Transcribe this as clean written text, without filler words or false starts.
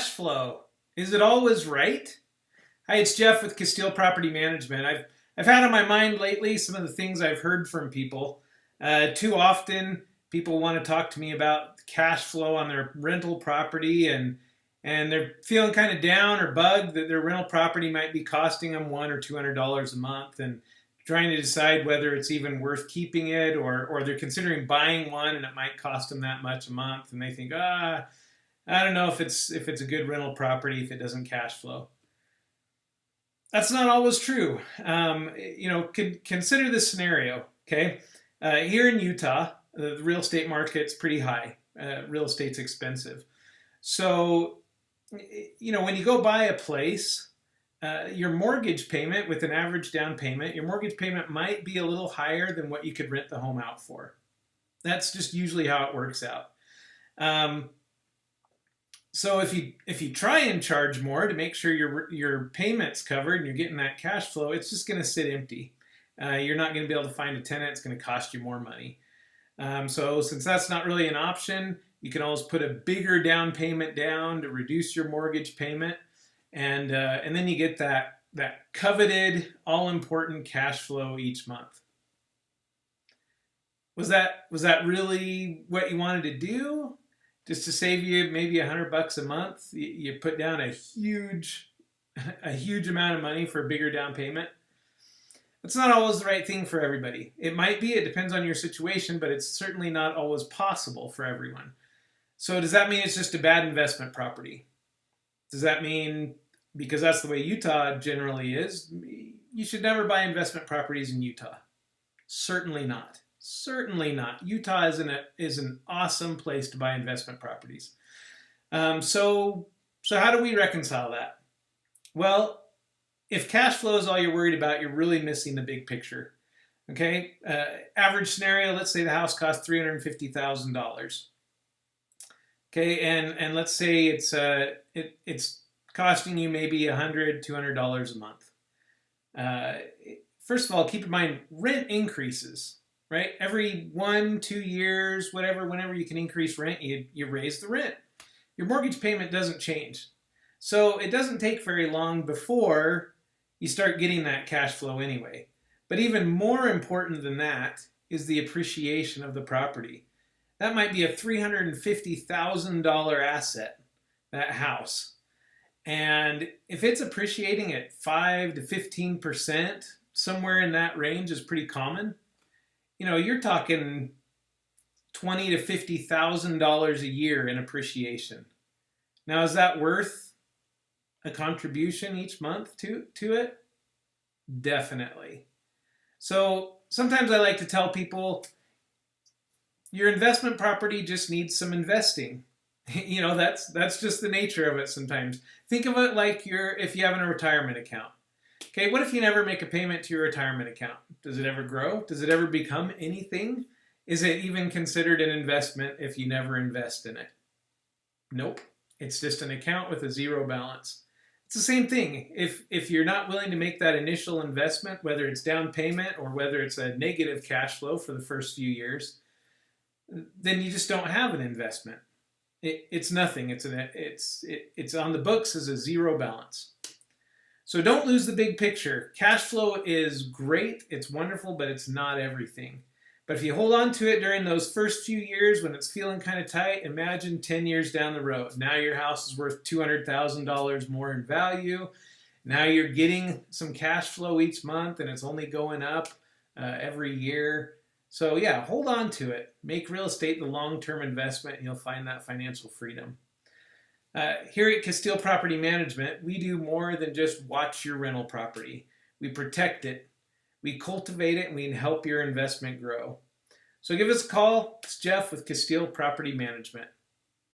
Cash flow. Is it always right? Hi, it's Jeff with Castile Property Management. I've had on my mind lately some of the things I've heard from people. Too often, people want to talk to me about cash flow on their rental property, and they're feeling kind of down or bugged that their rental property might be costing them $100 or $200 a month, and trying to decide whether it's even worth keeping it, or they're considering buying one and it might cost them that much a month, and they think, I don't know if it's a good rental property if it doesn't cash flow. That's not always true. Consider this scenario. Okay, here in Utah, the real estate market's pretty high. Real estate's expensive, so when you go buy a place, your mortgage payment with an average down payment, your mortgage payment might be a little higher than what you could rent the home out for. That's just usually how it works out. So if you try and charge more to make sure your payment's covered and you're getting that cash flow, it's just going to sit empty. You're not going to be able to find a tenant. It's going to cost you more money. So since that's not really an option, you can always put a bigger down payment down to reduce your mortgage payment, and then you get that coveted, all important cash flow each month. Was that really what you wanted to do? Just to save you maybe $100 a month, you put down a huge amount of money for a bigger down payment. It's not always the right thing for everybody. It might be, it depends on your situation, but it's certainly not always possible for everyone. So does that mean it's just a bad investment property? Does that mean, because that's the way Utah generally is, you should never buy investment properties in Utah? Certainly not. Certainly not. Utah is an awesome place to buy investment properties. So how do we reconcile that? Well, if cash flow is all you're worried about, you're really missing the big picture. Okay, average scenario. Let's say the house costs $350,000. Okay, and let's say it's costing you maybe $100, $200 a month. First of all, keep in mind rent increases. Right? Every 1-2 years, whenever you can increase rent, you raise the rent. Your mortgage payment doesn't change. So it doesn't take very long before you start getting that cash flow anyway. But even more important than that is the appreciation of the property. That might be a $350,000 asset, that house. And if it's appreciating at 5 to 15%, somewhere in that range is pretty common. You're talking $20,000 to $50,000 a year in appreciation. Now, is that worth a contribution each month to it? Definitely. So sometimes I like to tell people your investment property just needs some investing. That's just the nature of it sometimes. Think of it like if you have a retirement account. Okay, what if you never make a payment to your retirement account? Does it ever grow? Does it ever become anything? Is it even considered an investment if you never invest in it? Nope. It's just an account with a zero balance. It's the same thing. If you're not willing to make that initial investment, whether it's down payment or whether it's a negative cash flow for the first few years, then you just don't have an investment. It's nothing. It's on the books as a zero balance. So don't lose the big picture. Cash flow is great, it's wonderful, but it's not everything. But if you hold on to it during those first few years when it's feeling kind of tight, imagine 10 years down the road. Now your house is worth $200,000 more in value. Now you're getting some cash flow each month and it's only going up every year. So yeah, hold on to it. Make real estate the long-term investment and you'll find that financial freedom. Here at Castile Property Management, we do more than just watch your rental property. We protect it, we cultivate it, and we help your investment grow. So give us a call. It's Jeff with Castile Property Management.